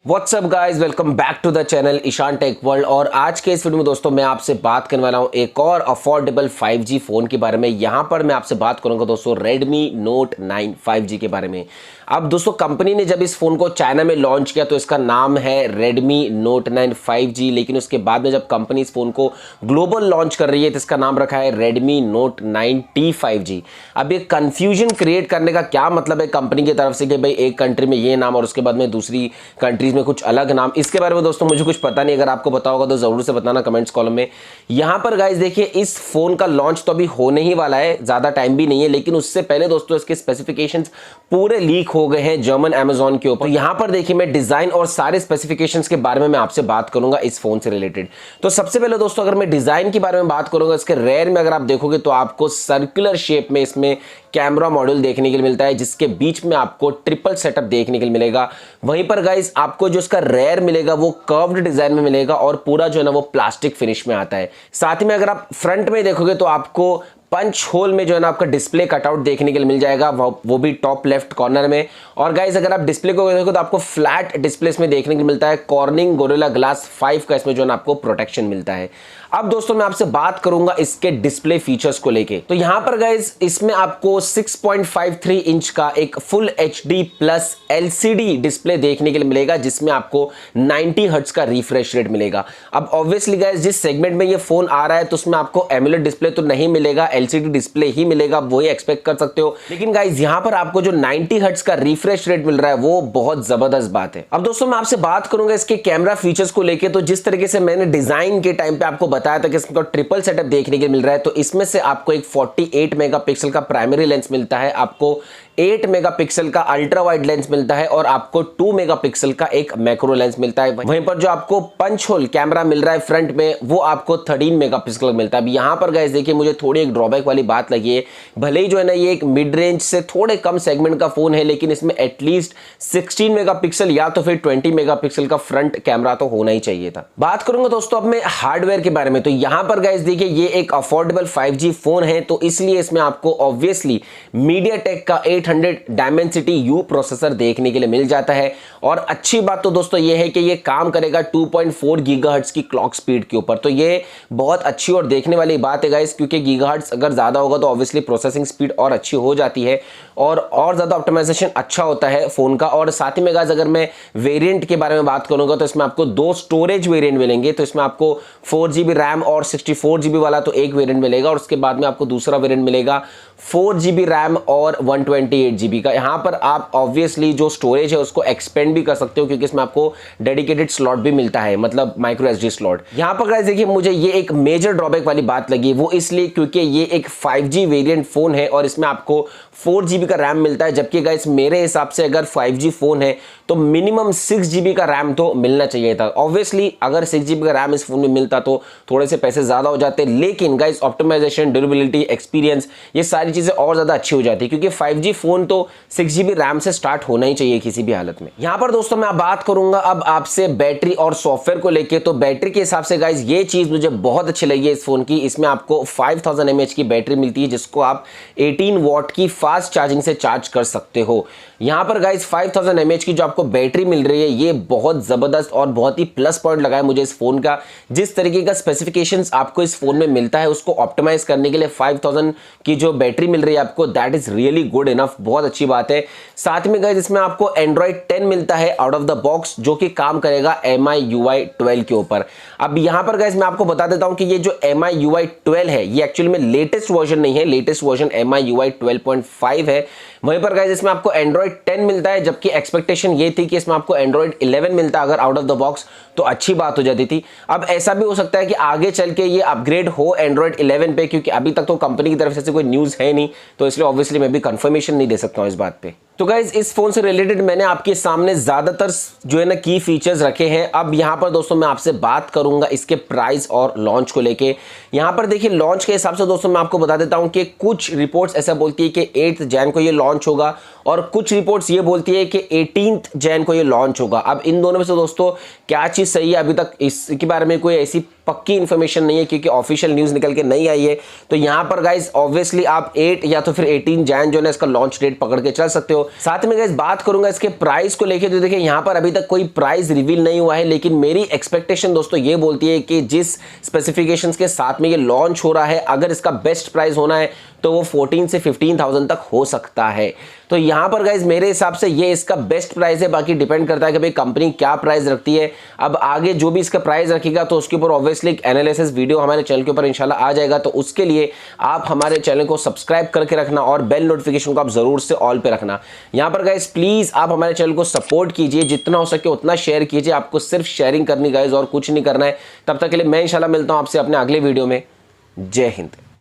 WhatsApp guys, welcome back to the channel Ishan tech world. और आज के इस वीडियो में दोस्तों मैं आपसे बात करने वाला हूं एक और अफोर्डेबल 5G फोन के बारे में। यहां पर मैं आपसे बात करूंगा दोस्तों Redmi Note 9 5G के बारे में। अब दोस्तों कंपनी ने जब इस फोन को चाइना में लॉन्च किया तो इसका नाम है Redmi Note 9 5G, लेकिन उसके बाद में जब कंपनी इस फोन को ग्लोबल लॉन्च कर रही है तो इसका नाम रखा है Redmi Note 9T 5G। अब ये कंफ्यूजन क्रिएट करने का क्या मतलब है कंपनी की तरफ से कि भाई एक कंट्री में ये नाम और उसके बाद में दूसरी कंट्रीज में कुछ अलग नाम, इसके बारे में दोस्तों मुझे कुछ पता नहीं। अगर आपको पता होगा तो जरूर से बताना कमेंट्स कॉलम में। यहां पर गाइस देखिए, इस फोन का लॉन्च तो अभी होने ही वाला है, ज्यादा टाइम भी नहीं है, लेकिन उससे पहले दोस्तों इसके स्पेसिफिकेशंस पूरे लीक हो गए हैं जर्मन अमेजॉन के ऊपर। यहां पर देखिए मैं डिजाइन और सारे स्पेसिफिकेशंस के बारे में मैं आपसे बात करूंगा इस फोन से रिलेटेड। तो सबसे पहले दोस्तों अगर मैं डिजाइन के बारे में बात करूंगा, इसके रेयर में अगर आप देखोगे तो आपको सर्कुलर शेप में इसमें कैमरा मॉड्यूल देखने के लिए मिलता है, जिसके बीच में आपको ट्रिपल सेटअप देखने के लिए मिलेगा। वहीं पर गाइस आपको जो इसका रेयर मिलेगा वो कर्व्ड डिजाइन में मिलेगा और पूरा जो है ना वो प्लास्टिक फिनिश में आता है। साथ ही में अगर आप फ्रंट में देखोगे तो आपको पंच होल में जो है ना आपका डिस्प्ले कटआउट देखने के लिए मिल जाएगा, वो भी टॉप लेफ्ट कॉर्नर में। और गाइस अगर आप डिस्प्ले को देखोगे तो आपको फ्लैट डिस्प्ले में देखने के लिए मिलता है। कॉर्निंग गोरिल्ला ग्लास 5 का इसमें जो है ना आपको प्रोटेक्शन मिलता है। अब दोस्तों मैं आपसे बात करूंगा इसके डिस्प्ले फीचर्स को लेके। तो यहां पर गाइस इसमें आपको 6.53 इंच का एक full HD plus LCD display देखने के लिए मिलेगा, जिसमें आपको 90 हर्ट्ज का रिफ्रेश रेट मिलेगा। अब ऑब्वियसली गाइस जिस सेगमेंट में ये फोन आ रहा है तो उसमें आपको एमुलेट डिस्प्ले तो नहीं मिलेगा, LCD डिस्प्ले ही मिलेगा, वही एक्सपेक्ट कर सकते हो। लेकिन गाइस यहां पर आपको जो 90 हर्ट्ज का रिफ्रेश रेट मिल रहा है वो बहुत जबरदस्त बात है। अब दोस्तों मैं आपसे बात करूंगा इसके कैमरा फीचर्स को लेके। तो जिस तरीके से मैंने डिजाइन के टाइम पे आपको बताया था कि इसका ट्रिपल सेटअप देखने के मिल रहा है, तो इसमें से आपको एक 48 मेगापिक्सल का प्राइमरी लेंस मिलता है, आपको 8 मेगापिक्सल का अल्ट्रा वाइड लेंस मिलता है और आपको 2 मेगापिक्सल का एक मैक्रो लेंस मिलता है। वहीं पर जो आपको पंच होल कैमरा मिल रहा है फ्रंट में वो आपको 13 मेगापिक्सल का मिलता है। अब यहां पर गाइस देखिए मुझे थोड़ी एक ड्रॉबैक वाली बात लगी है, भले ही जो है ना ये एक मिड रेंज से थोड़े कम सेगमेंट का फोन है, लेकिन इसमें एटलीस्ट 16 मेगापिक्सल या तो फिर 20 मेगापिक्सल का फ्रंट कैमरा तो होना ही चाहिए था। बात करूंगा दोस्तों अब मैं हार्डवेयर के बारे में। तो यहां पर गाइस देखिए ये एक अफोर्डेबल 5G फोन है, तो इसलिए इसमें आपको ऑब्वियसली मीडियाटेक का 800 डायमेंसिटी U प्रोसेसर देखने के लिए मिल जाता है। और अच्छी बात तो दोस्तों ये है कि ये काम करेगा 2.4 गीगाहर्ट्ज की क्लॉक स्पीड के ऊपर। तो ये बहुत अच्छी और देखने वाली बात है गाइस, क्योंकि गीगाहर्ट्ज अगर ज्यादा होगा तो ऑब्वियसली प्रोसेसिंग स्पीड और अच्छी हो जाती है और ज्यादा ऑप्टिमाइजेशन अच्छा होता है फोन का। और साथ ही में गाइस अगर मैं वेरिएंट के बारे में बात करूंगा तो इसमें आपको 2 स्टोरेज वेरिएंट मिलेंगे। तो इसमें आपको 4GB रैम और 64GB वाला तो एक वेरिएंट मिलेगा, और उसके बाद में आपको दूसरा वेरिएंट मिलेगा 4GB रैम और 128GB का। यहां पर आप ऑब्वियसली जो स्टोरेज है उसको एक्सपेंड भी कर सकते हो, क्योंकि इसमें आपको डेडिकेटेड स्लॉट भी मिलता है, मतलब माइक्रो SD स्लॉट। यहां पर गाइस देखिए मुझे ये एक मेजर ड्रॉबैक वाली बात लगी, वो इसलिए क्योंकि ये एक 5G वेरिएंट फोन है और इसमें आपको 4GB का रैम मिलता है। जबकि गाइस मेरे हिसाब से अगर 5G फोन है तो मिनिमम 6GB का रैम तो मिलना चाहिए था। ऑब्वियसली अगर 6GB का रैम इस फोन में मिलता तो थोड़े से पैसे ज्यादा हो जाते, लेकिन गाइस ऑप्टिमाइजेशन, ड्यूरेबिलिटी, एक्सपीरियंस, ये सारी चीजें और ज्यादा अच्छी हो जाती, क्योंकि 5G फोन तो 6GB रैम से स्टार्ट होना ही चाहिए किसी भी हालत में। यहां पर दोस्तों मैं बात करूंगा अब आपसे बैटरी और सॉफ्टवेयर को लेके। तो बैटरी के हिसाब से गाइस ये चीज मुझे बहुत अच्छी लगी है इस फोन की। इसमें आपको 5000 mAh की बैटरी मिलती है, जिसको आप 18 वॉट की फास्ट चार्जिंग से चार्ज कर सकते हो। यहां पर गाइस 5000 mAh की जो आपको बैटरी मिल रही है ये बहुत जबरदस्त और बहुत ही प्लस पॉइंट लगा है मुझे इस फोन का। जिस तरीके का स्पेसिफिकेशंस आपको इस फोन में मिलता है उसको ऑप्टिमाइज करने के लिए 5000 की जो बैटरी मिल रही है आपको, that is really good enough, बहुत अच्छी बात है। साथ में गाइस इसमें आपको Android 10 मिलता है आउट ऑफ द बॉक्स, जो कि काम करेगा MIUI 12 के ऊपर। अब यहां पर गाइस मैं आपको बता देता हूं कि ये जो MIUI 12 है ये एक्चुअली में लेटेस्ट वर्जन नहीं है, लेटेस्ट वर्जन MIUI 12.5 है। वहीं पर गाइस इसमें आपको Android 10 मिलता है, जबकि एक्सपेक्टेशन ये थी कि इसमें आपको Android 11 मिलता अगर आउट ऑफ द बॉक्स तो अच्छी बात हो जाती थी। अब ऐसा भी हो सकता है कि आगे चल के ये अपग्रेड हो Android 11 पे, क्योंकि अभी तक तो कंपनी की तरफ से कोई न्यूज़ है नहीं, तो इसलिए ऑब्वियसली मैं भी कंफर्मेशन नहीं दे सकता हूं इस बात पे। तो गाइज इस फोन से रिलेटेड मैंने आपके सामने ज्यादातर जो है ना की फीचर्स रखे हैं। अब यहां पर दोस्तों मैं आपसे बात करूंगा इसके प्राइस और लॉन्च को लेके। यहां पर देखिए लॉन्च के हिसाब से दोस्तों मैं आपको बता देता हूं कि कुछ रिपोर्ट्स ऐसा बोलती है कि 8 जैन को ये लॉन्च होगा और कुछ रिपोर्ट्स ये बोलती है कि 18 जैन को ये लॉन्च होगा। अब इन दोनों में से दोस्तों क्या चीज सही है, अभी तक इसके बारे में कोई ऐसी पक्की इन्फॉर्मेशन नहीं है क्योंकि ऑफिशियल न्यूज़ निकल के नहीं आई है। तो यहाँ पर गाइज ऑब्वियसली आप 8 या तो फिर 18 जैन जो है इसका लॉन्च डेट पकड़ के चल सकते हो। साथ में गाइज बात करूंगा इसके प्राइस को लेके, तो देखिए यहाँ पर अभी तक कोई प्राइस रिवील नहीं हुआ है, लेकिन मेरी एक्सपेक्टेशन दोस्तों ये बोलती है कि जिस स्पेसिफिकेशंस के साथ में ये लॉन्च हो रहा है, अगर इसका बेस्ट प्राइस होना है तो वो 14 से 15,000 तक हो सकता है। तो यहाँ पर गाइज मेरे हिसाब से ये इसका बेस्ट प्राइस है, बाकी डिपेंड करता है कि भाई कंपनी क्या प्राइस रखती है। अब आगे जो भी इसका प्राइस रखेगा तो उसके ऊपर ऑब्वियसली एक एनालिसिस वीडियो हमारे चैनल के ऊपर इंशाल्लाह आ जाएगा। तो उसके लिए आप हमारे चैनल को सब्सक्राइब करके रखना और बेल नोटिफिकेशन को आप जरूर से ऑल पे रखना। यहाँ पर गाइज प्लीज आप हमारे चैनल को सपोर्ट कीजिए, जितना हो सके उतना शेयर कीजिए। आपको सिर्फ शेयरिंग करनी गाइज और कुछ नहीं करना है। तब तक के लिए मैं इंशाल्लाह मिलता हूँ आपसे अपने अगले वीडियो में। जय हिंद।